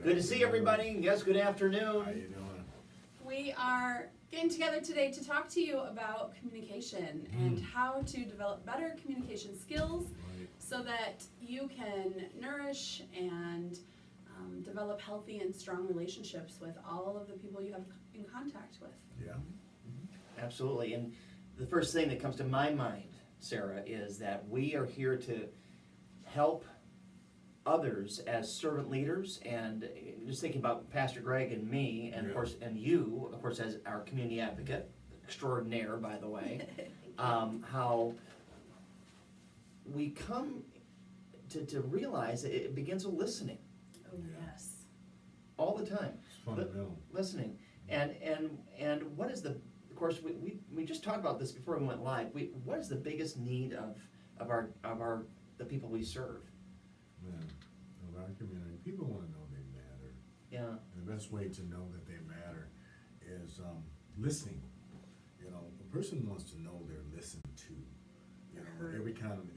Good to see everybody. Yes, good How afternoon. you doing? We are getting together today to talk to you about communication and how to develop better communication skills Right. so that you can nourish and develop healthy and strong relationships with all of the people you have in contact with. Yeah. Absolutely. And the first thing that comes to my mind, Sarah, is that we are here to help others as servant leaders, and just thinking about Pastor Greg and me, and of Yeah. course, and you, of course, as our community advocate extraordinaire, by the way, how we come to realize that it begins with listening Oh, Yeah. yes. all the time. It's fundamental. Listening. And what is the, of course, we just talked about this before we went live. What is the biggest need of the people we serve? Man, of our community, people want to know they matter. Yeah. And the best way to know that they matter is listening. You know, a person wants to know they're listened to. You know, Heard. every kind of,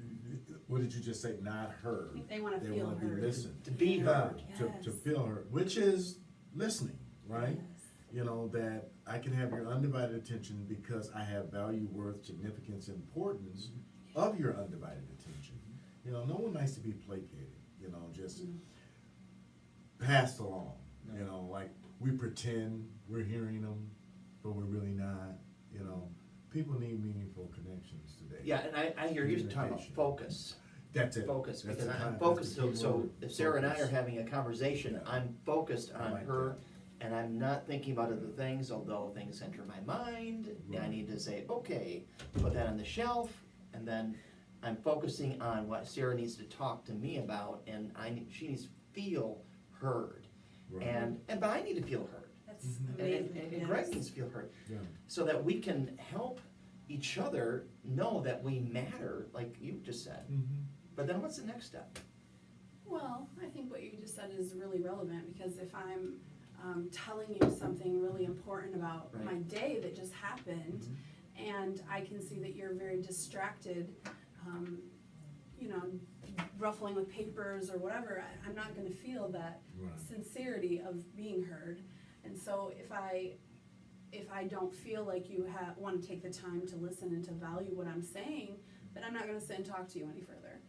what did you just say? Not heard. They wanna feel wanna be heard. listened. To be heard. To Yes. feel heard, which is listening, right? Yes. You know, that I can have your undivided attention because I have value, worth, significance, importance of your undivided attention. You know, no one likes to be placated, you know, just passed along. You know, like we pretend we're hearing them, but we're really not, you know. People need meaningful connections today. Yeah, and I hear you talking about Communication. focus. That's it. Focus, That's because the I'm kind- focused, that's the key so word, if Sarah and I are focus. having a conversation, Yeah. I'm focused I on like her, that. and I'm not thinking about other things, although things enter my mind, and I Right. need to say, okay, put that on the shelf, and then I'm focusing on what Sarah needs to talk to me about, and she needs to feel heard. Right. But I need to feel heard, That's Mhm. amazing. and Greg yes. needs to feel heard, Yeah. so that we can help each other know that we matter, like you just said. Mhm. But then what's the next step? Well, I think what you just said is really relevant, because if I'm telling you something really important about Right. my day that just happened, and I can see that you're very distracted, you know, ruffling with papers or whatever, I'm not gonna feel that Right. sincerity of being heard. And so if I don't feel like you wanna take the time to listen and to value what I'm saying, then I'm not gonna sit and talk to you any further.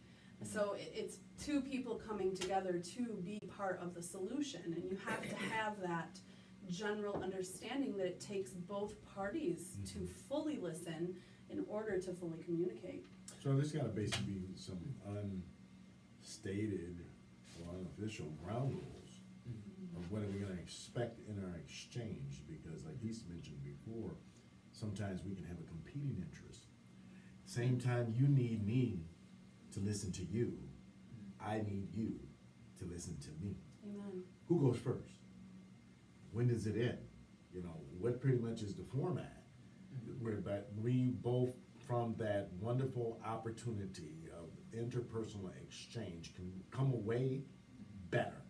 So it's two people coming together to be part of the solution, and you have to have that general understanding that it takes both parties to fully listen in order to fully communicate. So there's gotta basically be some unstated or unofficial ground rules of what are we gonna expect in our exchange, because like he's mentioned before, sometimes we can have a competing interest. Same time you need me to listen to you, I need you to listen to me. Amen. Who goes first? When does it end? You know, what pretty much is the format? Whereby we both, from that wonderful opportunity of interpersonal exchange, can come away better.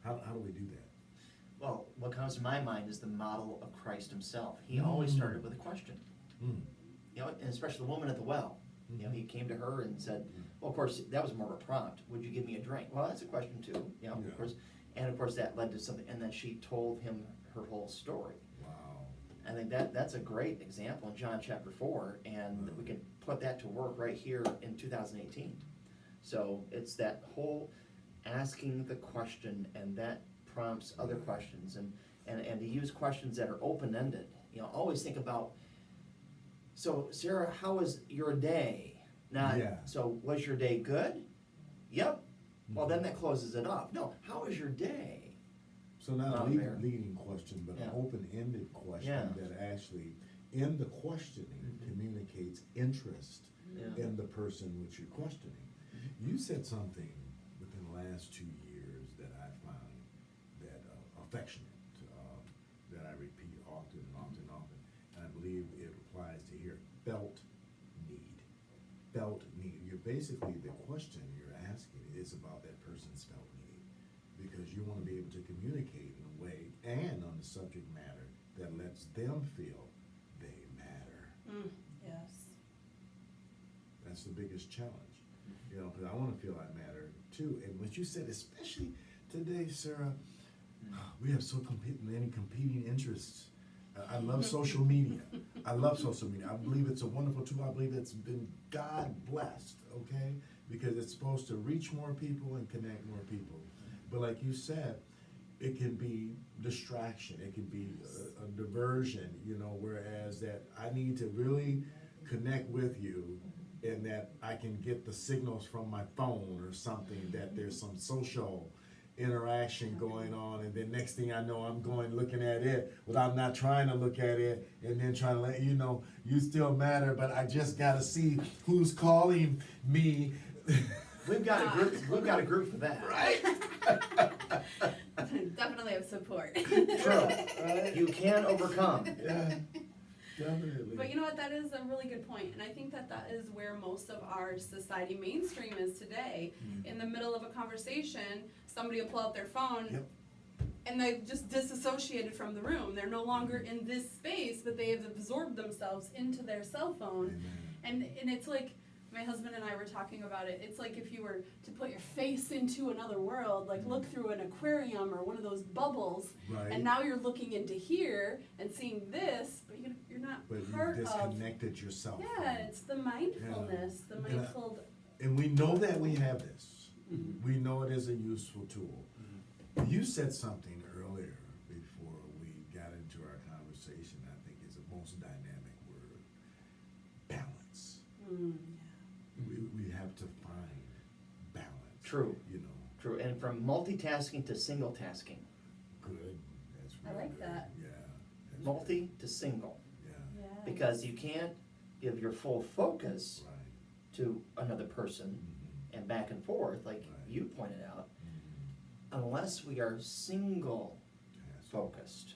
How do we do that? Well, what comes to my mind is the model of Christ himself. He always started with a question. Mm. You know, and especially the woman at the well. You know, he came to her and said, well, of course, that was more of a prompt. Would you give me a drink? Well, that's a question too, you know, Yeah. of course. And of course, that led to something, and then she told him her whole story. Wow. I think that's a great example in John chapter 4, and we can put that to work right here in 2018. So it's that whole asking the question, and that prompts other questions, and to use questions that are open-ended. You know, always think about, so Sarah, how was your day? Not, Yeah. so was your day good? Yep. Well, then that closes it off. No, how was your day? So not a Oh, there. leading question, but an Yeah. open-ended question Yeah. that actually, in the questioning, communicates interest Yeah. in the person which you're questioning. You said something within the last 2 years that I found that affectionate, that I repeat often and often and often, and I believe it applies to here, felt need. Felt need. You're basically, the question you're asking is about that person's felt need, because you want to be able to communicate in a way and on the subject matter that lets them feel they matter. Yes. That's the biggest challenge, you know, because I want to feel I matter too. And what you said, especially today, Sarah, we have many competing interests. I love social media. I love social media. I believe it's a wonderful tool. I believe it's been God blessed, okay? Because it's supposed to reach more people and connect more people. But like you said, it can be distraction. It can be a diversion, you know, whereas that I need to really connect with you and that I can get the signals from my phone or something, that there's some social interaction going on, and then next thing I know, I'm going looking at it without not trying to look at it, and then trying to let you know you still matter, but I just gotta see who's calling me. We've got a group for that. Right? Definitely have support. True. You can overcome. Yeah, definitely. But you know what, that is a really good point, and I think that that is where most of our society mainstream is today. In the middle of a conversation, somebody will pull out their phone, Yep. and they've just disassociated from the room. They're no longer in this space, but they have absorbed themselves into their cell phone. Amen. And it's like, my husband and I were talking about it, it's like if you were to put your face into another world, like look through an aquarium or one of those bubbles, Right. and now you're looking into here and seeing this, but you're not But part you've of. disconnected yourself. Yeah, it's the mindfulness, the And I- mindful. And we know that we have this. We know it is a useful tool. You said something earlier before we got into our conversation, I think is the most dynamic word, balance. We have to find balance. True. You know, True. And from multitasking to single tasking. good, that's I really like good. that. Yeah. that's Multi to single. good. Yeah. Because you can't give your full focus Yeah, right. to another person and back and forth, like Right. you pointed out, Mhm. unless we are single Yes. focused.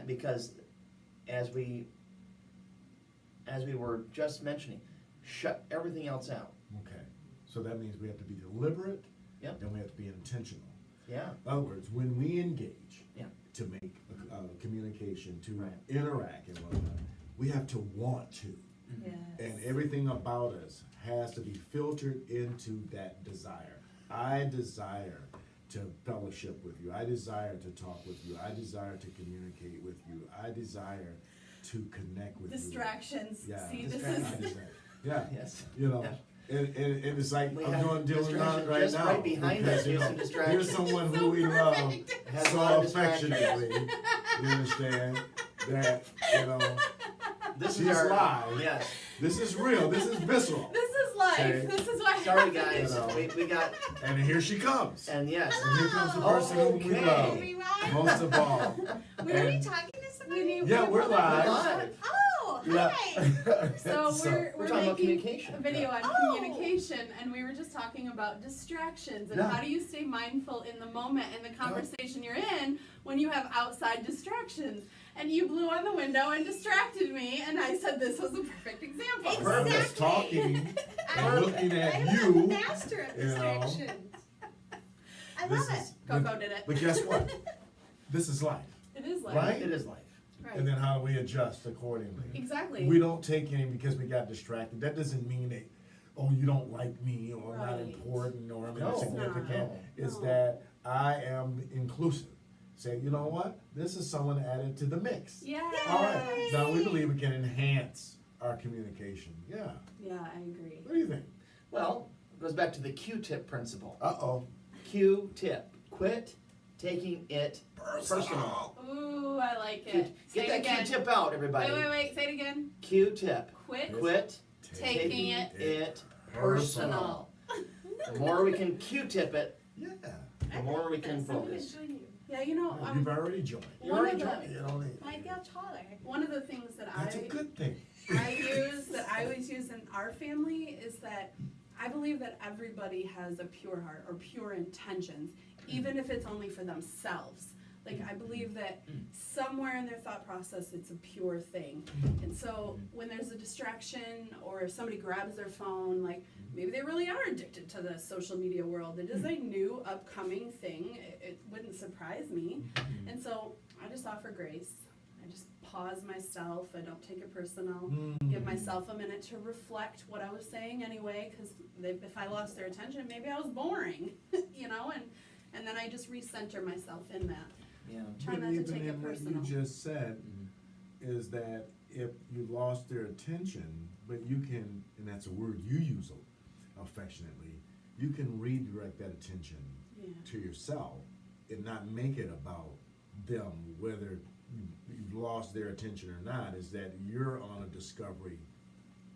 Because as we were just mentioning, shut everything else out. Okay, so that means we have to be deliberate. Yep. And we have to be intentional. Yeah. In other words, when we engage Yeah. to make communication, to Right. interact and whatnot, we have to want to. Yes. And everything about us has to be filtered into that desire. I desire to fellowship with you. I desire to talk with you. I desire to communicate with you. I desire to connect with Distractions. you. Yeah. See, this I is. desire. Yeah. Yes. You know, Yeah. and it's like We I'm have dealing on distraction it right just now. right behind because, us. you We have know, some distractions. here's someone So who we love perfect. Has a so lot of distractions. affectionately. You understand that, you know, This she's is our live. Yes. This is real. This is visceral. This is life. Okay. This is why. Sorry guys, You know. we got, And here she comes. and yes. And here comes the person who we Okay. love Everyone? most of all. Were And- we talking to We somebody? need. Yeah, we're live. Live. Oh, Yeah. hi. So we're We're talking about making communication. a video on Oh. communication, and we were just talking about distractions and Yeah. how do you stay mindful in the moment and the conversation you're in when you have outside distractions. And you blew on the window and distracted me, and I said this was a perfect example. I'm just talking and I'm- looking at I'm you. a master of you know. distractions. I This love is- it. Coco did it. But guess what? This is life. It is like Right? It is life. Right. And then how do we adjust accordingly? Exactly. We don't take any because we got distracted. That doesn't mean that, oh, you don't like me or I'm not Right. important or I'm No. insignificant. No. It's No. that I am inclusive. Say, you know what? This is someone added to the mix. Yeah. All right. Now we believe we can enhance our communication. Yeah. Yeah, I agree. What do you think? Well, it goes back to the Q-tip principle. Uh-oh. Q-tip. Quit taking it personal. Ooh, I like Q- it. Say Get it that again. Q-tip out, everybody. Wait. Say it again. Q-tip. Quit Quit taking it personal. The more we can Q-tip it, Yeah. the more we can I'm gonna focus. join you. Yeah, you know, You've already joined. You one already of the- joined. You know, I feel taller. one of the things that that's a good thing. I always use in our family is that I believe that everybody has a pure heart or pure intentions, even if it's only for themselves. Like, I believe that somewhere in their thought process, it's a pure thing. And so when there's a distraction or if somebody grabs their phone, like maybe they really are addicted to the social media world. It is a new upcoming thing. It wouldn't surprise me. And so I just offer grace. I just pause myself, I don't take it personal. Give myself a minute to reflect what I was saying anyway, because if I lost their attention, maybe I was boring, you know, and then I just recenter myself in that. Yeah. Try But not to even take it in what personal. you just said, is that if you lost their attention, but you can, and that's a word you use affectionately, you can redirect that attention Yeah. to yourself and not make it about them, whether you've lost their attention or not, is that you're on a discovery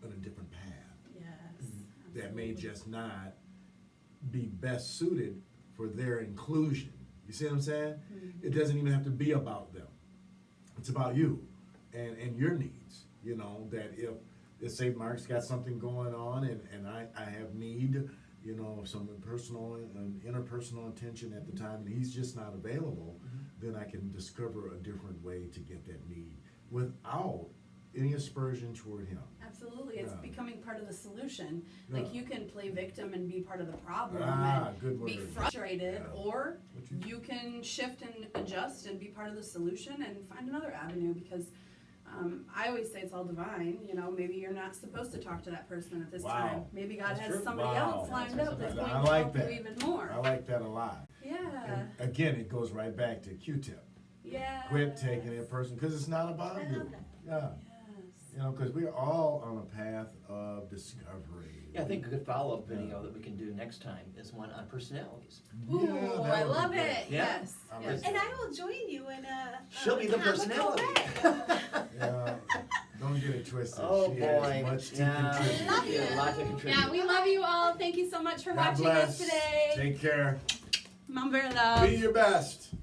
on a different path Yes. that may absolutely. just not be best suited for their inclusion. You see what I'm saying? It doesn't even have to be about them. It's about you and your needs. You know, that if, let's say Mark's got something going on and I have need, you know, some personal and interpersonal attention at the time, and he's just not available, then I can discover a different way to get that need without any aspersion toward him. Absolutely, it's Yeah. becoming part of the solution. Like Yeah. you can play victim and be part of the problem Good and be word. frustrated, Yeah. or What you- you can shift and adjust and be part of the solution and find another avenue, because I always say it's all divine. You know, maybe you're not supposed to talk to that person at this Wow. time. Maybe God That's has true. somebody Wow. else lined That's up that's right. going I to like help that. you even more. I like that a lot. Yeah, And again, it goes right back to Q-tip. yeah. Quit taking it personal, because it's not about I you. love that. Yeah, Yes. you know, because we're all on a path of discovery. Yeah, I think a good follow-up video that we can do next time is one on personalities. Ooh, Yeah, that I would be love great. it. Yeah. Yes. I like yes. that. And I will join you in a. She'll be the comical personality. way. Yeah, don't get it twisted. Oh, She boy. has much to Yeah. contribute. Love you. A lot to contribute. Yeah, we love you all. Thank you so much for God watching bless. us today. Take care. Mom Bear Love. Be your best.